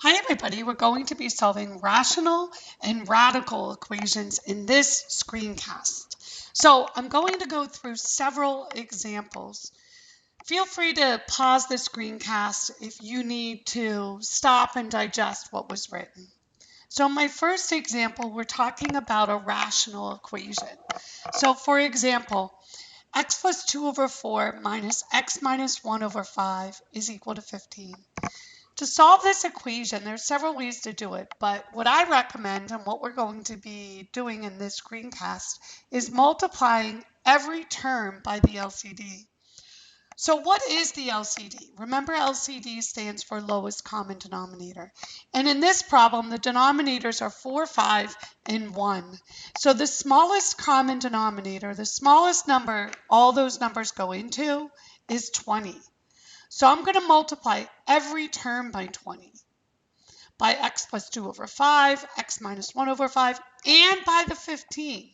Hi everybody, we're going to be solving rational and radical equations in this screencast. So I'm going to go through several examples. Feel free to pause the screencast if you need to stop and digest what was written. So in my first example, we're talking about a rational equation. So for example, x plus 2 over 4 minus x minus 1 over 5 is equal to 15. To solve this equation, there's several ways to do it, but what I recommend and what we're going to be doing in this screencast is multiplying every term by the LCD. So what is the LCD? Remember, LCD stands for lowest common denominator. And in this problem, the denominators are 4, 5, and 1. So the smallest common denominator, the smallest number all those numbers go into, is 20. So I'm going to multiply every term by 20, by x plus 2 over 5, x minus 1 over 5, and by the 15.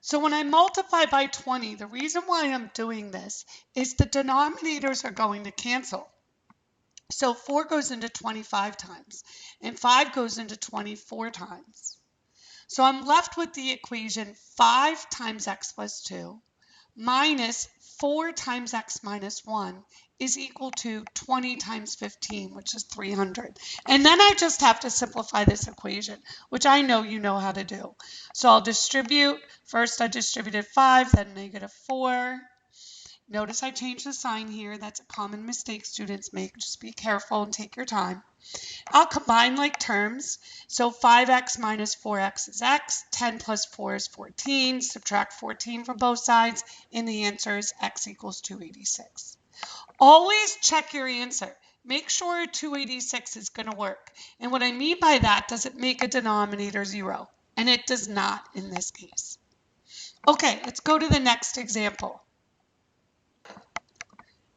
So when I multiply by 20, the reason why I'm doing this is the denominators are going to cancel. So 4 goes into 25 times, and 5 goes into 24 times. So I'm left with the equation 5 times x plus 2 minus 4 times x minus 1 is equal to 20 times 15, which is 300. And then I just have to simplify this equation, which I know you know how to do. So I'll distribute. First I distributed 5, then negative 4. Notice I changed the sign here. That's a common mistake students make. Just be careful and take your time. I'll combine like terms. So 5x minus 4x is x. 10 plus 4 is 14. Subtract 14 from both sides, and the answer is x equals 286. Always check your answer. Make sure 286 is going to work. And what I mean by that, does it make a denominator 0? And it does not in this case. Okay, let's go to the next example.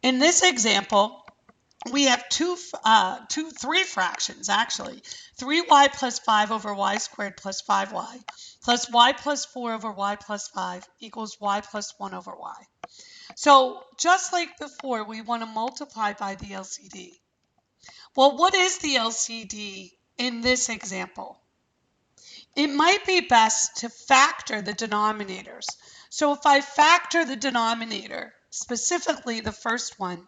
In this example, we have three fractions, actually. 3y plus 5 over y squared plus 5y plus y plus 4 over y plus 5 equals y plus 1 over y. So just like before, we want to multiply by the LCD. Well, what is the LCD in this example? It might be best to factor the denominators. So if I factor the denominator, specifically the first one,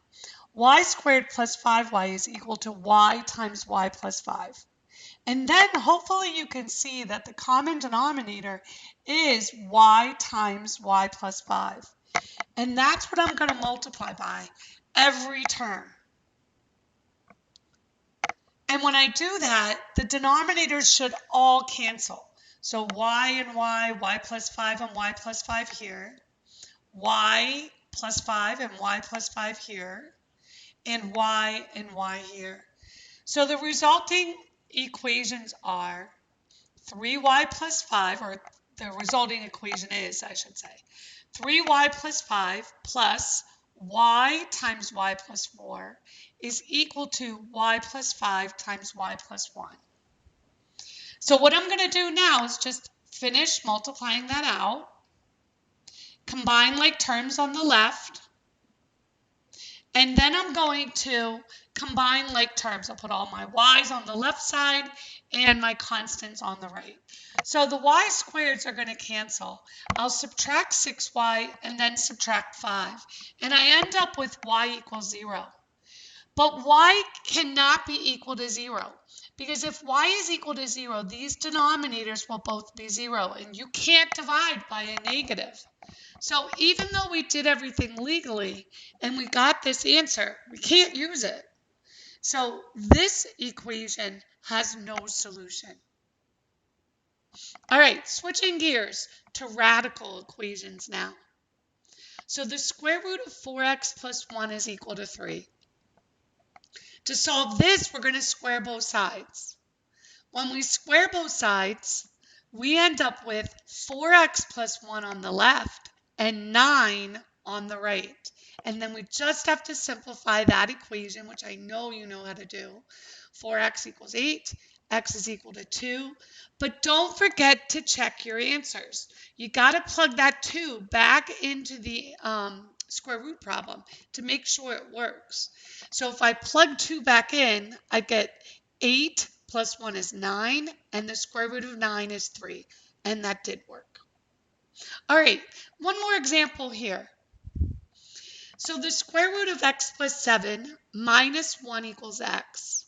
y squared plus 5y is equal to y times y plus 5. And then hopefully you can see that the common denominator is y times y plus 5. And that's what I'm going to multiply by every term. And when I do that, the denominators should all cancel. So y and y plus 5 and y plus 5 here, y plus 5 and y plus 5 here, and y here. So the resulting equations are 3y plus 5, or the resulting equation is, I should say, 3y plus 5 plus y times y plus 4 is equal to y plus 5 times y plus 1. So what I'm going to do now is just finish multiplying that out, combine like terms on the left, and then I'm going to combine like terms. I'll put all my y's on the left side and my constants on the right. So the y squareds are going to cancel. I'll subtract 6y and then subtract 5. And I end up with y equals 0. But y cannot be equal to 0. Because if y is equal to 0, these denominators will both be 0. And you can't divide by a negative. So even though we did everything legally and we got this answer, we can't use it. So this equation has no solution. All right, switching gears to radical equations now. So the square root of 4x plus 1 is equal to 3. To solve this, we're going to square both sides. When we square both sides, we end up with 4x plus 1 on the left and 9 on the right. And then we just have to simplify that equation, which I know you know how to do. 4x equals 8, x is equal to 2. But don't forget to check your answers. You got to plug that 2 back into the square root problem to make sure it works. So if I plug 2 back in, I get 8 plus 1 is 9, and the square root of 9 is 3. And that did work. All right, one more example here. So the square root of x plus 7 minus 1 equals x.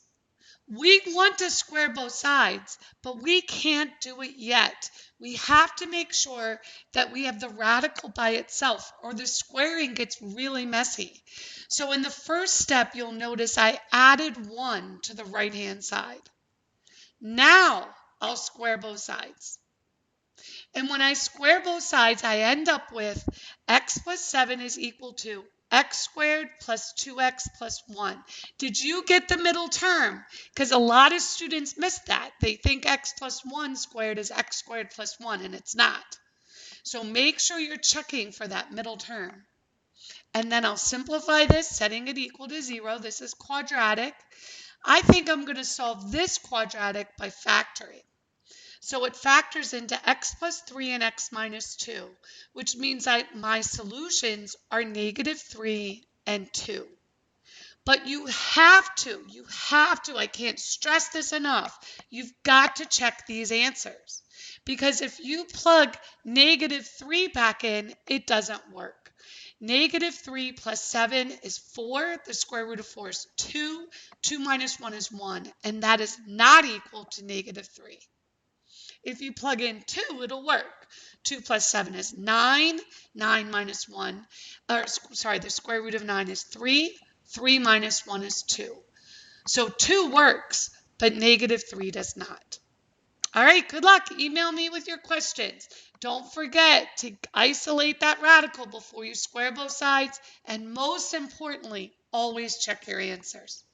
We want to square both sides, but we can't do it yet. We have to make sure that we have the radical by itself, or the squaring gets really messy. So in the first step, you'll notice I added 1 to the right-hand side. Now I'll square both sides. And when I square both sides, I end up with x plus 7 is equal to x squared plus 2x plus 1. Did you get the middle term? Because a lot of students miss that. They think x plus 1 squared is x squared plus 1, and it's not. So make sure you're checking for that middle term. And then I'll simplify this, setting it equal to 0. This is quadratic. I think I'm going to solve this quadratic by factoring. So it factors into x plus 3 and x minus 2, which means my solutions are negative 3 and 2. But you have to, I can't stress this enough, you've got to check these answers. Because if you plug negative 3 back in, it doesn't work. Negative 3 plus 7 is 4. The square root of 4 is 2. 2 minus 1 is 1. And that is not equal to negative 3. If you plug in 2, it'll work. 2 plus 7 is 9. 9 minus 1, the square root of 9 is 3. 3 minus 1 is 2. So 2 works, but negative 3 does not. All right, good luck. Email me with your questions. Don't forget to isolate that radical before you square both sides. And most importantly, always check your answers.